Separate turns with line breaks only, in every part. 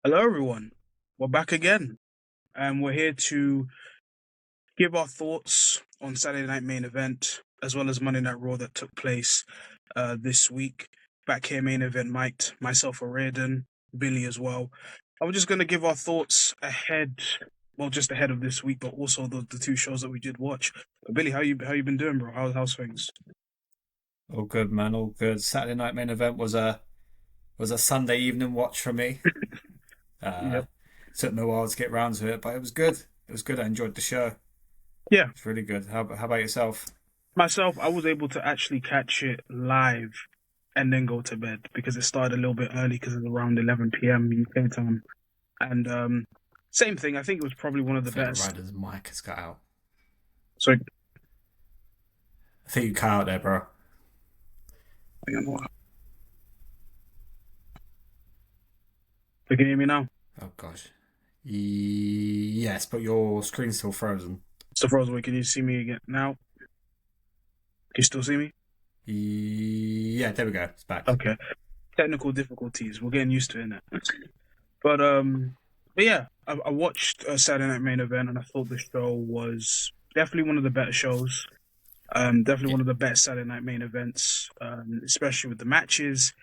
Hello, everyone. We're back again, and we're here to give our thoughts on Saturday Night Main Event, as well as Monday Night Raw that took place this week. Back here, main event, Mike, myself, O'Riordan, Billy as well. I'm just going to give our thoughts ahead, well, just ahead of this week, but also the two shows that we did watch. Billy, how you been doing, bro? How's things?
All good, man. All good. Saturday night main event was a Sunday evening watch for me. Uh,
Yep.
Took me a while to get round to it, but it was good. It was good. I enjoyed the show.
Yeah,
It's really good. How about yourself?
myself, I was able to actually catch it live and then go to bed because it started a little bit early because it was around 11 p.m. UK time. And same thing, I think it was probably one of
I
the
think
best.
Ryder's mic has cut out.
So,
I think you cut out there, bro.
can you hear me now?
Oh gosh. Yes, but your screen's still frozen.
So, frozen, can you see me again now? Can you still see me?
Yeah, there we go. It's back.
Okay. Technical difficulties. We're getting used to it now. But but yeah, I watched a Saturday Night Main Event, and I thought the show was definitely one of the better shows. Definitely
Yeah.
one of the best Saturday Night Main Events, especially with the matches.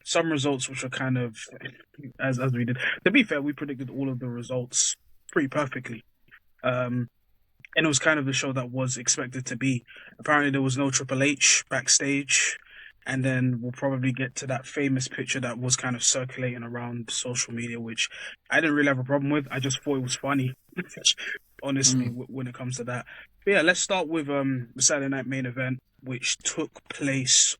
Some results which were kind of as we did. To be fair, we predicted all of the results pretty perfectly. Um, and it was kind of the show that was expected to be. Apparently, there was no Triple H backstage, and then we'll probably get to that famous picture that was kind of circulating around social media, which I didn't really have a problem with. I just thought it was funny, honestly,
Mm.
when it comes to that. But yeah, let's start with the Saturday Night Main Event, which took place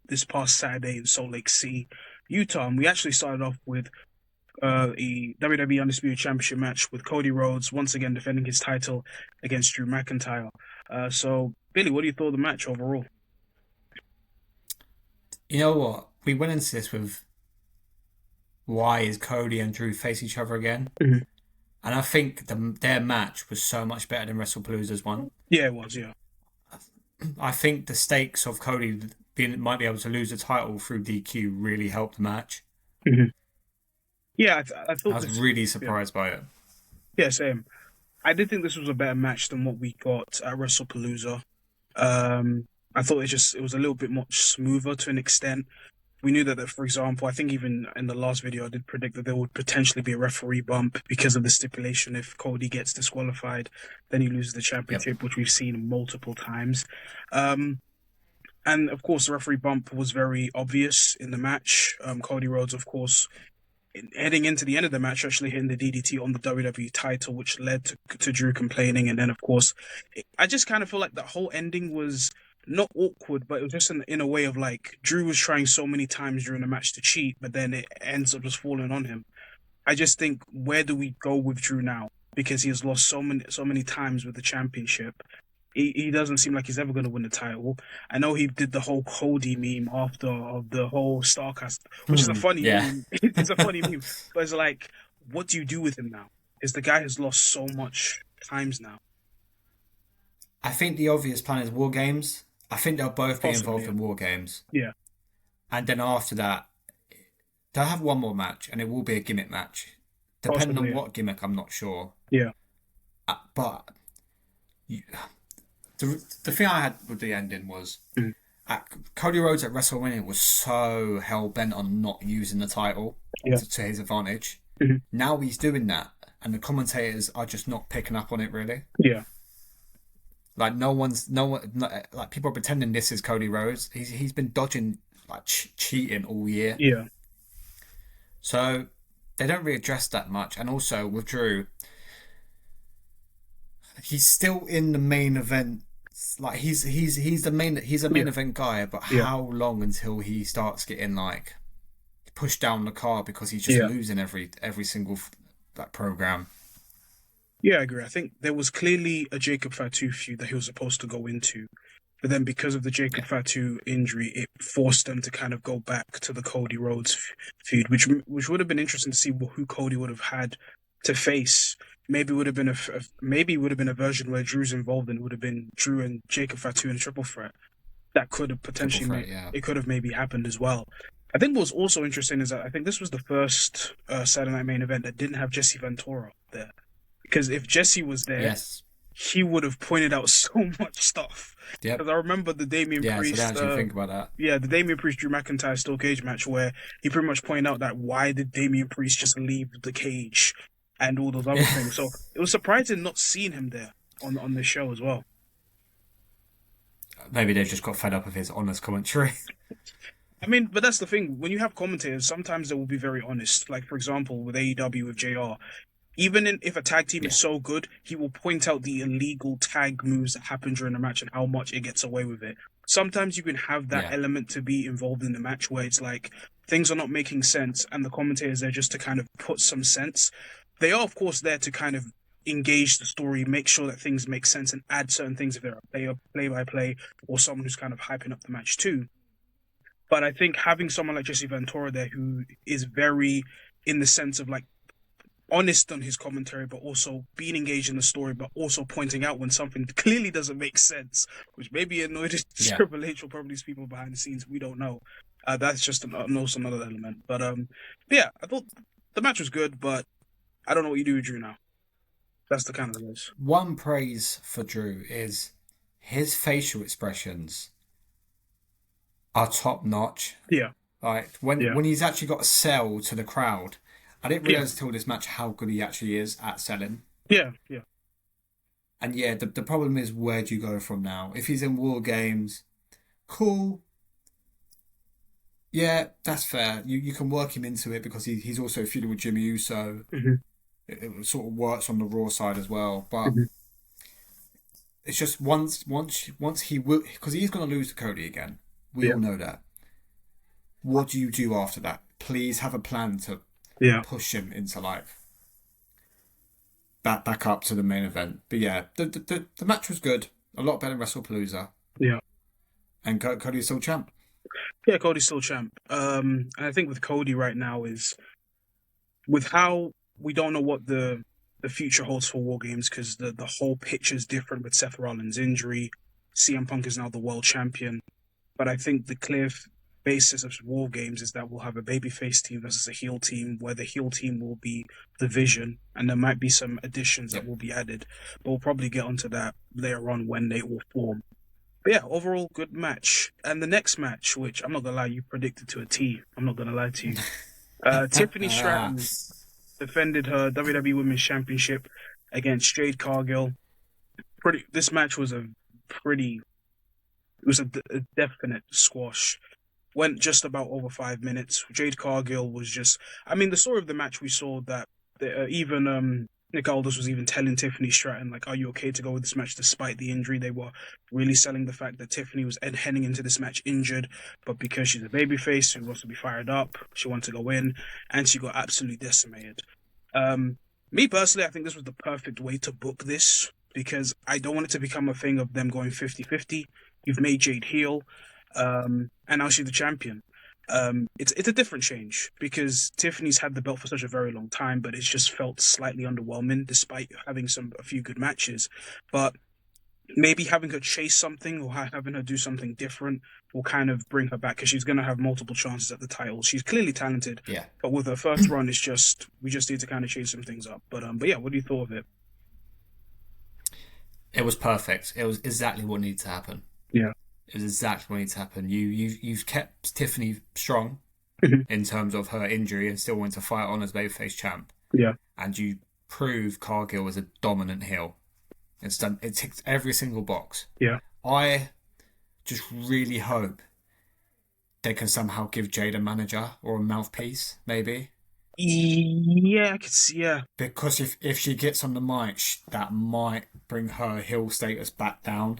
this past Saturday in Salt Lake City, Utah. And we actually started off with a WWE Undisputed Championship match with Cody Rhodes once again defending his title against Drew McIntyre. So, Billy, what do you thought of the match overall?
You know what? We went into this with why is Cody and Drew face each other again?
Mhm.
And I think their match was so much better than WrestlePalooza's one.
Yeah, it was. Yeah.
I think the stakes of Cody might be able to lose the title through DQ really helped the match.
Mhm. Yeah, I
I
thought
was
this.
really
Yeah,
surprised by it.
yeah, same. I did think this was a better match than what we got at WrestlePalooza. Um, I thought it was a little bit much smoother to an extent. We knew that, for example, I think even in the last video, I did predict that there would potentially be a referee bump because of the stipulation. If Cody gets disqualified, then he loses the
Yep.
championship, which we've seen multiple times. Um, and of course, the referee bump was very obvious in the match. Cody Rhodes, of course, heading into the end of the match, actually hitting the DDT on the WWE title, which led to Drew complaining. And then, of course, I just kind of feel like the whole ending was not awkward, but it was just in a way of like Drew was trying so many times during the match to cheat, but then it ends up just falling on him. I just think, where do we go with Drew now? Because he has lost so many times with the championship. He doesn't seem like he's ever going to win the title. I know he did the whole Cody meme after of the whole Starcast, which is a funny
Yeah.
meme. It's a funny meme, but it's like, what do you do with him now? Because the guy has lost so much times now.
I think the obvious plan is War Games. I think they'll both be
Possibly,
involved
yeah.
in War Games.
Yeah,
And then after that, they'll have one more match and it will be a gimmick match. Depending
possibly,
on
yeah.
what gimmick, I'm not sure.
Yeah.
But you, the thing I had with the ending was
Mhm.
Cody Rhodes at WrestleMania was so hell bent on not using the title
Yeah.
to his advantage.
Mhm.
Now he's doing that, and the commentators are just not picking up on it really.
Yeah.
Like no one, like people are pretending this is Cody Rhodes. He's been dodging like cheating all year,
Yeah.
so they don't really address that much. And also with Drew, he's still in the main event. Like he's a main
Yeah.
event guy, but
Yeah.
how long until he starts getting like pushed down the card because he's just
Yeah.
losing every single like program.
Yeah, I agree. I think there was clearly a Jacob Fatu feud that he was supposed to go into. But then because of the Jacob
Yeah,
Fatu injury, it forced them to kind of go back to the Cody Rhodes feud, which would have been interesting to see who Cody would have had to face. Maybe it would have been maybe it would have been a version where Drew's involved and it would have been Drew and Jacob Fatu in a triple threat. That could have
triple
potentially
threat.
made
Yeah,
it could have maybe happened as well. I think what's also interesting is that I think this was the first Saturday Night Main event that didn't have Jesse Ventura there. Because if Jesse was there,
Yes.
he would have pointed out so much stuff.
Yep.
Because I remember the Damian
Yeah. So they
Priest,
actually think about that.
yeah, the Damian Priest Drew McIntyre steel cage match where he pretty much pointed out that why did Damian Priest just leave the cage and all those other
Yeah.
things. So it was surprising not seeing him there on the show as well.
Maybe they've just got fed up of his honest commentary.
I mean, but that's the thing. When you have commentators, sometimes they will be very honest. Like, for example, with AEW with JR, if a tag team is
Yeah.
so good, he will point out the illegal tag moves that happen during the match and how much it gets away with it. Sometimes you can have that
Yeah.
element to be involved in the match where it's like things are not making sense and the commentator is there just to kind of put some sense. They are, of course, there to kind of engage the story, make sure that things make sense and add certain things if they're a play-by-play or someone who's kind of hyping up the match too. But I think having someone like Jesse Ventura there who is very in the sense of like honest on his commentary, but also being engaged in the story, but also pointing out when something clearly doesn't make sense, which maybe annoyed
Yeah.
Triple H or probably these people behind the scenes. We don't know. That's just also another element. But yeah, I thought the match was good, but I don't know what you do with Drew now. That's the kind of list.
One praise for Drew is his facial expressions are top notch.
Yeah,
Like when
yeah,
when he's actually got to sell to the crowd. I didn't
yeah,
realize until this match how good he actually is at selling.
yeah, yeah,
And yeah, the problem is where do you go from now? If he's in War Games, cool. Yeah, that's fair. You can work him into it because he's also feuding with Jimmy Uso.
hmm
It sort of works on the Raw side as well. But
hmm
it's just once he will, because he's going to lose to Cody again. We
yeah,
all know that. What do you do after that? Please have a plan to
yeah,
push him into like back up to the main event. But yeah, the match was good. A lot better than WrestlePalooza.
yeah.
And Cody's still champ.
Yeah, Cody's still champ. And I think with Cody right now is with how we don't know what the future holds for War Games because the whole picture is different with Seth Rollins' injury. CM Punk is now the world champion, but I think the clear basis of War Games is that we'll have a babyface team versus a heel team, where the heel team will be the Vision, and there might be some additions that
Yep.
will be added, but we'll probably get onto that later on when they all form. But yeah, overall good match. And the next match, which I'm not gonna lie, you predicted to a T. I'm not gonna lie to you. Tiffany
Ah,
Stratton defended her WWE Women's Championship against Jade Cargill. This match was a definite squash. Went just about over 5 minutes. Jade Cargill was just, I mean, the story of the match we saw that even Nick Aldis was even telling Tiffany Stratton, like, are you okay to go with this match despite the injury? They were really selling the fact that Tiffany was heading into this match injured, but because she's a babyface who wants to be fired up, she wanted to go in, and she got absolutely decimated. Um, Me personally, I think this was the perfect way to book this because I don't want it to become a thing of them going 50-50. You've made Jade heel, and now she's the champion. It's a different change because Tiffany's had the belt for such a very long time, but it's just felt slightly underwhelming despite having a few good matches. But maybe having her chase something or having her do something different will kind of bring her back because she's going to have multiple chances at the title. She's clearly talented,
yeah,
but with her first run, we just need to kind of change some things up. But yeah, what do you thought of it?
it was perfect. It was exactly what needed to happen.
Yeah,
It was exactly what needed to happen. You've kept Tiffany strong in terms of her injury and still went to fight on as babyface champ,
yeah,
and you prove Cargill was a dominant heel. It's done. It ticked every single box.
yeah.
I just really hope they can somehow give Jade a manager or a mouthpiece, maybe.
Yeah, I could see. Yeah,
Because if she gets on the mic, that might bring her heel status back down.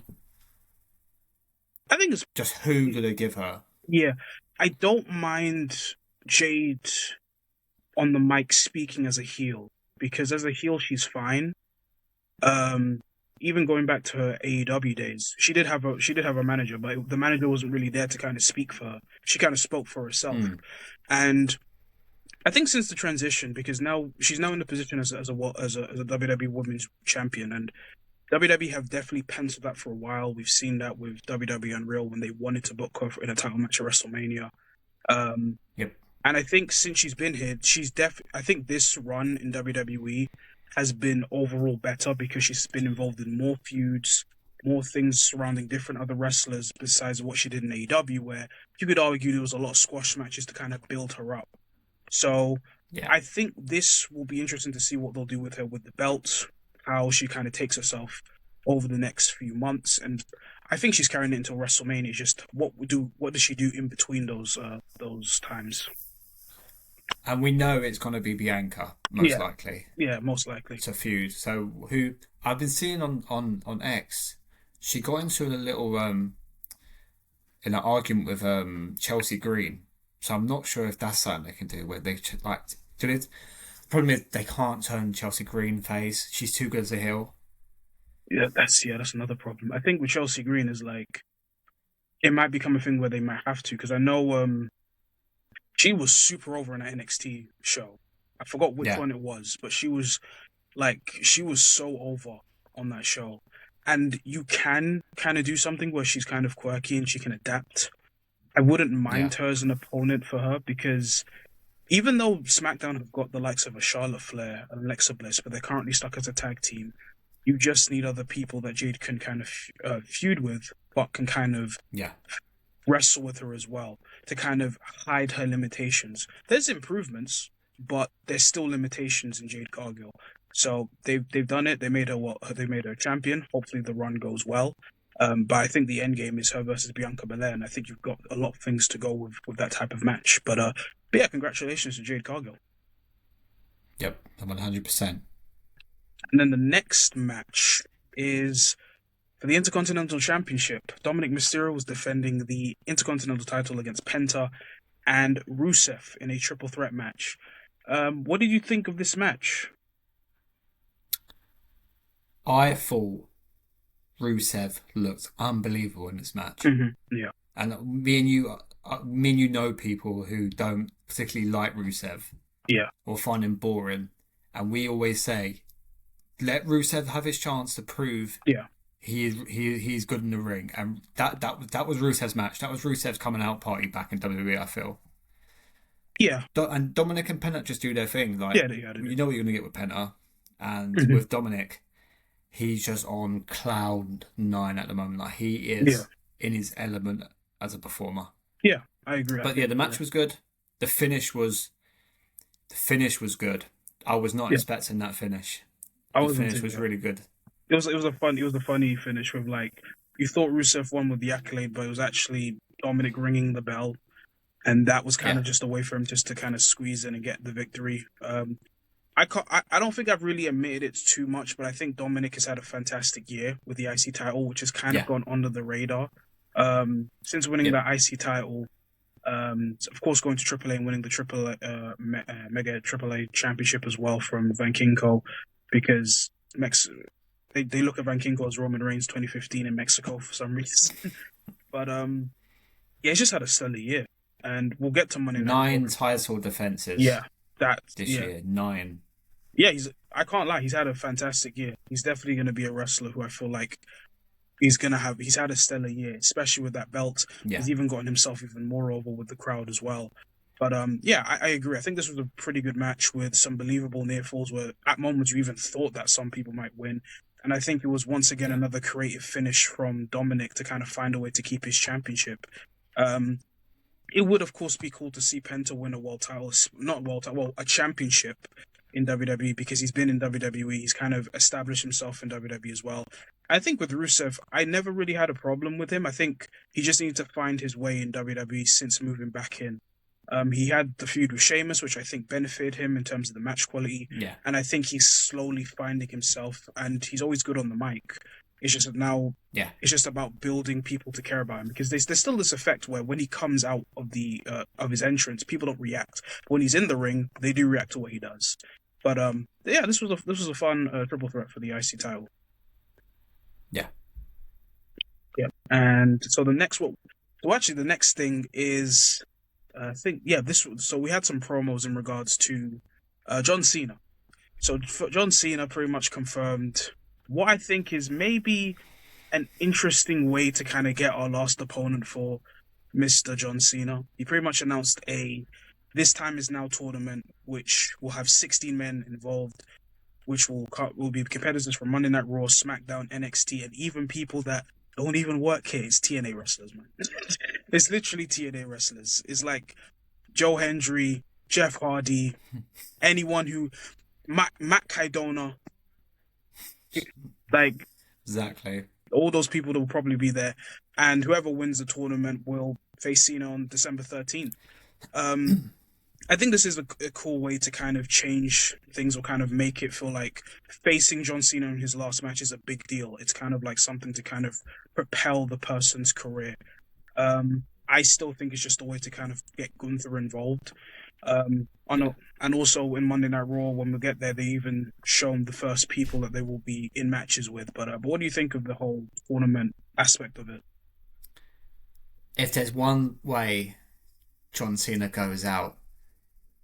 I think it's
Just who do they give her?
yeah. I don't mind Jade on the mic speaking as a heel because as a heel she's fine. Um, Even going back to her AEW days, she did have a manager, but the manager wasn't really there to kind of speak for her. She kind of spoke for herself,
Hmm.
and I think since the transition, because now she's now in the position as a WWE Women's Champion, and WWE have definitely penciled that for a while. We've seen that with WWE Unreal when they wanted to book her in a title match at WrestleMania. Um,
Yep.
and I think since she's been here, I think this run in WWE has been overall better because she's been involved in more feuds, more things surrounding different other wrestlers besides what she did in AEW, where you could argue there was a lot of squash matches to kind of build her up. So
Yeah.
I think this will be interesting to see what they'll do with her with the belt, how she kind of takes herself over the next few months, and I think she's carrying it until WrestleMania. Just what does she do in between those times?
And we know it's going to be Bianca, most
Yeah,
likely,
yeah, most likely.
to feud. So who I've been seeing on X, she got into a little in an argument with Chelsea Green. So I'm not sure if that's something they can do where they like do it. The problem is they can't turn Chelsea Green face. She's too good as a heel.
Yeah, that's another problem. I think with Chelsea Green is like it might become a thing where they might have to because I know she was super over in that NXT show. I forgot which
Yeah,
one it was, but she was so over on that show. And you can kind of do something where she's kind of quirky and she can adapt. I wouldn't
yeah,
mind her as an opponent for her because even though SmackDown have got the likes of a Charlotte Flair and Alexa Bliss, but they're currently stuck as a tag team, you just need other people that Jade can kind of feud with, but can kind of
yeah,
wrestle with her as well to kind of hide her limitations. There's improvements, but there's still limitations in Jade Cargill. So they've done it. They made her champion. Hopefully the run goes well. But I think the end game is her versus Bianca Belair, and I think you've got a lot of things to go with that type of match. But yeah, congratulations to Jade Cargill.
yep, 100%.
And then the next match is for the Intercontinental Championship. Dominic Mysterio was defending the Intercontinental title against Penta and Rusev in a triple threat match. What did you think of this match?
I thought Rusev looked unbelievable in this match,
Yeah,
and me and you know people who don't particularly like Rusev
yeah,
or find him boring, and we always say let Rusev have his chance to prove
yeah,
he's good in the ring, and that was Rusev's match. That was Rusev's coming out party back in WWE. I feel.
yeah,
And Dominic and Penta just do their thing. Like
yeah, yeah, they do.
you know what you're gonna get with Penta, and
Hmm.
with Dominic, he's just on cloud nine at the moment. Like he
Yeah,
is in his element as a performer.
yeah, I agree. I
But yeah,
think,
the match was good. The finish was the finish was good. I was not
yeah,
expecting that finish.
I
The
wasn't
finish
too.
was really good.
It was a funny finish with like you thought Rusev won with the accolade, but it was actually Dominic ringing the bell, and that was kind
Yeah,
of just a way for him just to kind of squeeze in and get the victory. I don't think I've really admitted it too much, but I think Dominic has had a fantastic year with the IC title, which has kind of
yeah,
gone under the radar. Since winning
yep,
that IC title, of course going to AAA and winning the Mega AAA championship as well from Van Kinko, because they look at Van Kinko as Roman Reigns 2015 in Mexico for some reason. But yeah, he's just had a stellar year, and we'll get to Monday Night Raw.
9 title defenses
Yeah, that
this
yeah.
year. 9.
Yeah, I can't lie, he's had a fantastic year. He's definitely going to be a wrestler who I feel like he's had a stellar year, especially with that belt.
Yeah,
He's even gotten himself even more over with the crowd as well. But yeah, I agree. I think this was a pretty good match with some believable near falls where at moments you even thought that some people might win. And I think it was once again
yeah,
another creative finish from Dominic to kind of find a way to keep his championship. Um, it would, of course, be cool to see Penta win a world title, not world title, well, a championship in WWE because he's been in WWE. He's kind of established himself in WWE as well. I think with Rusev, I never really had a problem with him. I think he just needed to find his way in WWE since moving back in. He had the feud with Sheamus, which I think benefited him in terms of the match quality,
yeah,
and I think he's slowly finding himself. And he's always good on the mic. It's just that now
yeah,
it's just about building people to care about him because there's still this effect where when he comes out of the of his entrance, people don't react. But when he's in the ring, they do react to what he does. But yeah, this was a fun triple threat for the IC title.
yeah.
Yeah, and so the next thing is I think yeah this so we had some promos in regards to John Cena. So John Cena pretty much confirmed what I think is maybe an interesting way to kind of get our last opponent for Mr. John Cena. He pretty much announced a This Time Is Now tournament, which will have 16 men involved, which will be competitors from Monday Night Raw, SmackDown, NXT, and even people that don't even work here. It's TNA wrestlers, man. It's literally TNA wrestlers. It's like Joe Hendry, Jeff Hardy, anyone who Matt Kaidona, like
Exactly.
all those people that will probably be there, and whoever wins the tournament will face Cena on December 13th. Um, I think this is a cool way to kind of change things or kind of make it feel like facing John Cena in his last match is a big deal. It's kind of like something to kind of propel the person's career. I still think it's just a way to kind of get Gunther involved.
Yeah.
And also in Monday Night Raw, when we get there, they even show the first people that they will be in matches with. But what do you think of the whole tournament aspect of it?
If there's one way John Cena goes out,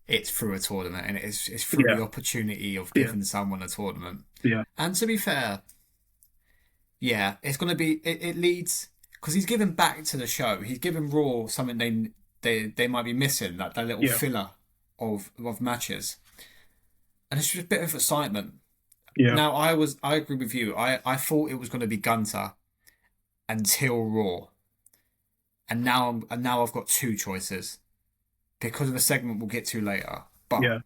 it's through a tournament, and it's through
Yeah,
the opportunity of
yeah,
giving someone a tournament.
yeah,
And to be fair, yeah, it's going to be it leads because he's given back to the show. He's given Raw something they might be missing, like that little
yeah,
filler of matches, and it's just a bit of excitement.
yeah,
Now I agree with you. I thought it was going to be Gunter until Raw, and now I've got two choices because of a segment we'll get to later. But
yeah,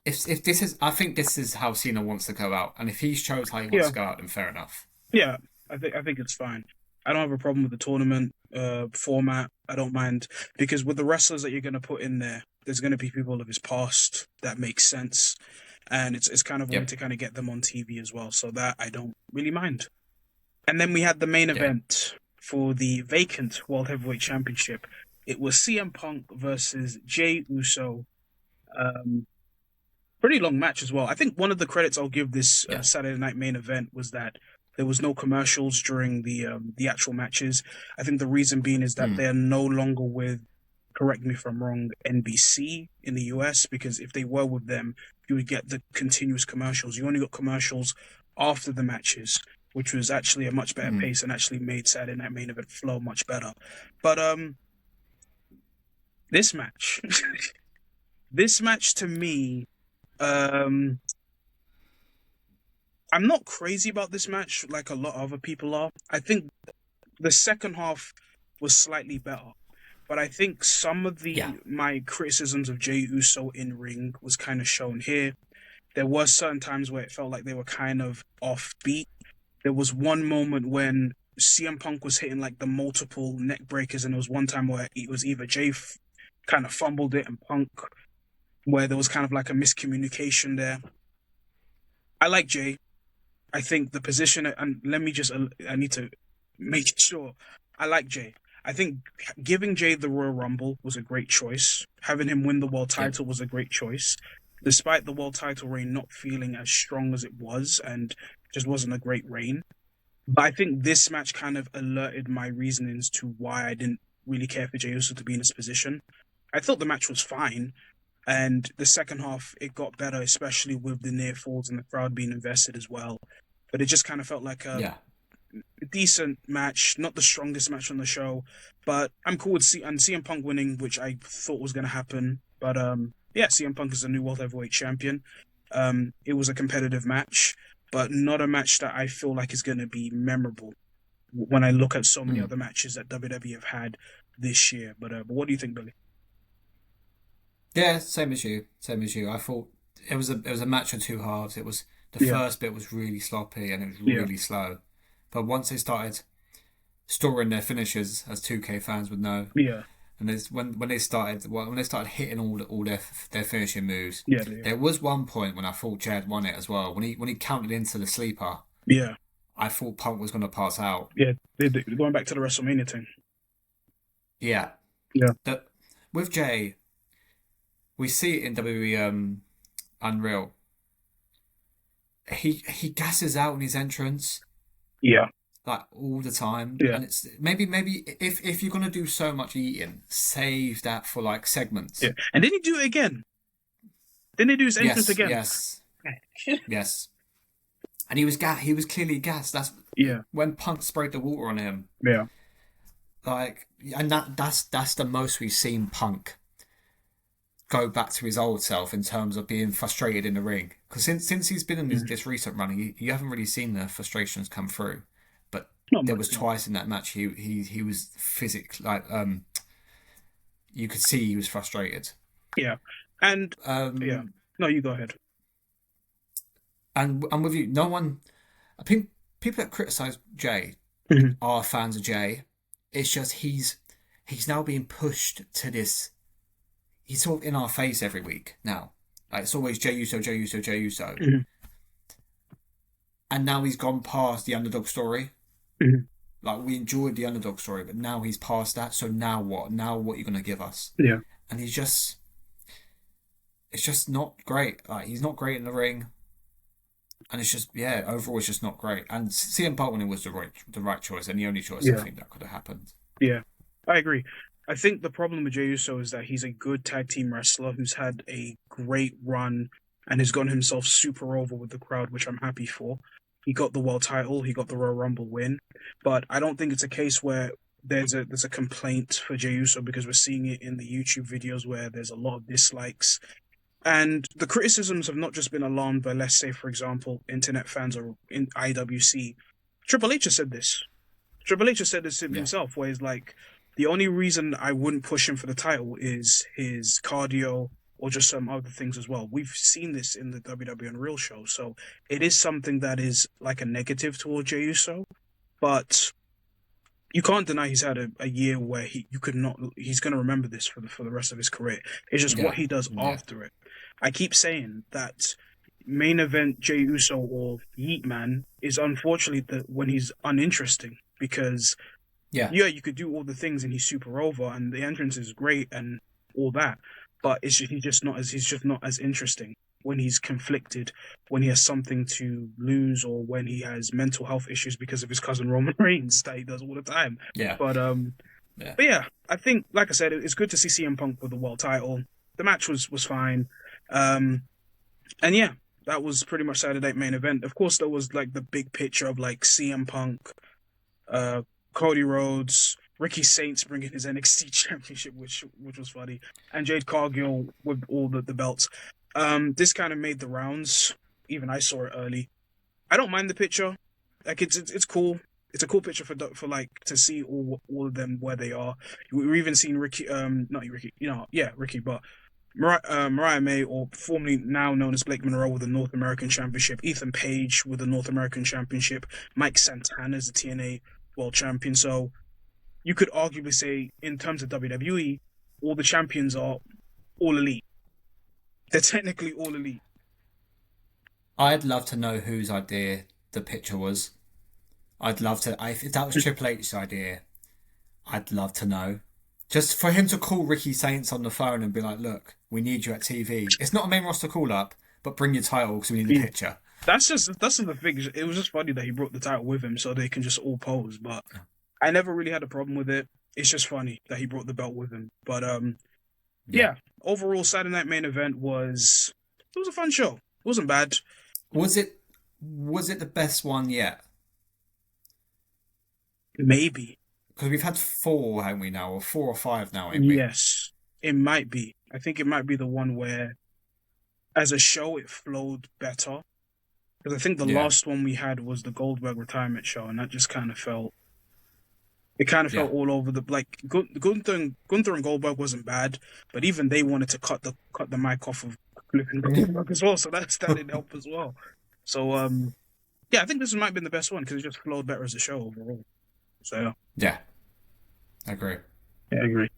if this is, I think this is how Cena wants to go out, and if he shows how he wants
yeah,
to go out, then fair enough.
yeah. I think it's fine. I don't have a problem with the tournament format. I don't mind because with the wrestlers that you're going to put in there, there's going to be people of his past that makes sense, and it's kind of a way
Yep.
to kind of get them on TV as well. So that I don't really mind. And then we had the main
Yeah.
event for the vacant World Heavyweight Championship. It was CM Punk versus Jey Uso. Um, Pretty long match as well. I think one of the credits I'll give this
Yeah.
Saturday night main event was that there was no commercials during the actual matches. I think the reason being is that
Hmm.
they're no longer with, correct me if I'm wrong, NBC in the US, because if they were with them, you would get the continuous commercials. You only got commercials after the matches, which was actually a much better
Hmm.
pace and actually made Saturday night main event flow much better. But this match, this match to me, um, I'm not crazy about this match like a lot of other people are. I think the second half was slightly better, but I think some of
Yeah.
the my criticisms of Jey Uso in ring was kind of shown here. There were certain times where it felt like they were kind of offbeat. There was one moment when CM Punk was hitting like the multiple neck breakers, and there was one time where it was either kind of fumbled it and Punk, where there was kind of like a miscommunication there. I like Jay. I think the position, and let me just, I need to make it sure. I like Jay. I think giving Jay the Royal Rumble was a great choice. Having him win the world
Yep.
title was a great choice. Despite the world title reign not feeling as strong as it was and just wasn't a great reign. But I think this match kind of alerted my reasonings to why I didn't really care for Jey Uso to be in this position. I thought the match was fine, and the second half it got better, especially with the near falls and the crowd being invested as well. But it just kind of felt like a
Yeah.
decent match, not the strongest match on the show, but I'm cool with CM Punk winning, which I thought was going to happen. But yeah, CM Punk is the new World Heavyweight Champion. It was a competitive match, but not a match that I feel like is going to be memorable when I look at so many
Hmm.
other matches that WWE have had this year. But what do you think, Billy?
Yeah. Same as you. Same as you. I thought it was a match of two halves. It was the
Yeah,
first bit was really sloppy and it was
yeah,
really slow, but once they started storing their finishes, as 2K fans would know,
yeah,
and there's when they started hitting all their finishing moves.
yeah, yeah,
There was one point when I thought Jed won it as well. When he counted into the sleeper,
yeah,
I thought Punk was going to pass out.
yeah. Going back to the WrestleMania thing.
Yeah,
Yeah,
that with Jay, we see it in WWE Unreal. He gasses out in his entrance
yeah,
like all the time,
yeah,
and it's maybe if you're gonna do so much eating, save that for like
yeah.
segments.
And then he do it again. Then they do his entrance
Yes,
again.
yes, yes. And he was clearly gassed. That's
Yeah,
when Punk sprayed the water on him.
yeah,
Like, and that's the most we've seen Punk go back to his old self in terms of being frustrated in the ring. Because since he's been in
Mm.
this recent run, you haven't really seen the frustrations come through. But
Not
there
much,
was
no.
twice in that match he was physically like you could see he was frustrated.
Yeah, and yeah,
Um,
no, you go ahead.
and I'm with you. No one, I think people that criticize Jay
Mhm.
are fans of Jay. It's just he's now being pushed to this. He's sort of in our face every week now. Like it's always Jey Uso, Jey Uso, Jey Uso,
Mhm.
and now he's gone past the underdog story.
Mhm.
Like we enjoyed the underdog story, but now he's past that. So now what? Now what are you gonna give us?
Yeah,
And it's just not great. Like he's not great in the ring, and it's just yeah, overall it's just not great. And CM Punk winning was the right choice and the only choice I
yeah,
think that could have happened.
yeah. I agree. I think the problem with Jey Uso is that he's a good tag team wrestler who's had a great run and has gotten himself super over with the crowd, which I'm happy for. He got the world title, he got the Royal Rumble win, but I don't think it's a case where there's a complaint for Jey Uso because we're seeing it in the YouTube videos where there's a lot of dislikes. And the criticisms have not just been alarmed by, let's say, for example, internet fans or in IWC. Triple H has said this. Triple H has said this
Yeah,
himself, where he's like, the only reason I wouldn't push him for the title is his cardio or just some other things as well. We've seen this in the WWE Unreal show, so it is something that is like a negative toward Jey Uso, but you can't deny he's had a year where you could not he's going to remember this for the rest of his career. It's just what
yeah,
he does
yeah,
after it. I keep saying that main event Jey Uso or Yeet Man is unfortunately when he's uninteresting because
yeah,
yeah, you could do all the things and he's super over and the entrance is great and all that, but he's just not as interesting when he's conflicted, when he has something to lose, or when he has mental health issues because of his cousin Roman Reigns that he does all the time.
yeah,
But
yeah.
yeah, I think like I said, it's good to see CM Punk with the world title. The match was fine, um, and yeah, that was pretty much Saturday Night Main Event. Of course, there was like the big picture of like CM Punk, uh, Cody Rhodes, Ricky Saints bringing his NXT championship, which was funny, and Jade Cargill with all the belts. This kind of made the rounds. Even I saw it early. I don't mind the picture. Like it's cool. It's a cool picture for like to see all of them where they are. We're even seeing Ricky, not Ricky, yeah, Ricky, but Mariah May, or formerly now known as Blake Monroe, with the North American Championship. Ethan Page with the North American Championship. Mike Santana is the TNA World Champion. So you could arguably say, in terms of WWE, all the champions are all elite. They're technically all elite.
I'd love to know whose idea the picture was. I'd love to. If that was Triple H's idea, I'd love to know. Just for him to call Ricky Saints on the phone and be like, "Look, we need you at TV. It's not a main roster call up, but bring your title because we need a
Yeah.
picture."
That's the thing. It was just funny that he brought the title with him so they can just all pose. But I never really had a problem with it. It's just funny that he brought the belt with him. But
Yeah.
yeah. Overall, Saturday Night Main Event was a fun show. It wasn't bad.
Was it the best one yet?
Maybe.
Because we've had four, haven't we now, or four or five now, ain't we?
Yes. It might be. I think it might be the one where, as a show, it flowed better. Because I think the
Yeah.
last one we had was the Goldberg retirement show, and that just kind of felt. It kind of
Yeah.
felt all over the like Gunther and Goldberg wasn't bad, but even they wanted to cut the mic off of Cliff and Goldberg as well, so that didn't help as well. So yeah, I think this might have been the best one because it just flowed better as a show overall. So
Yeah. I agree.
yeah, I agree.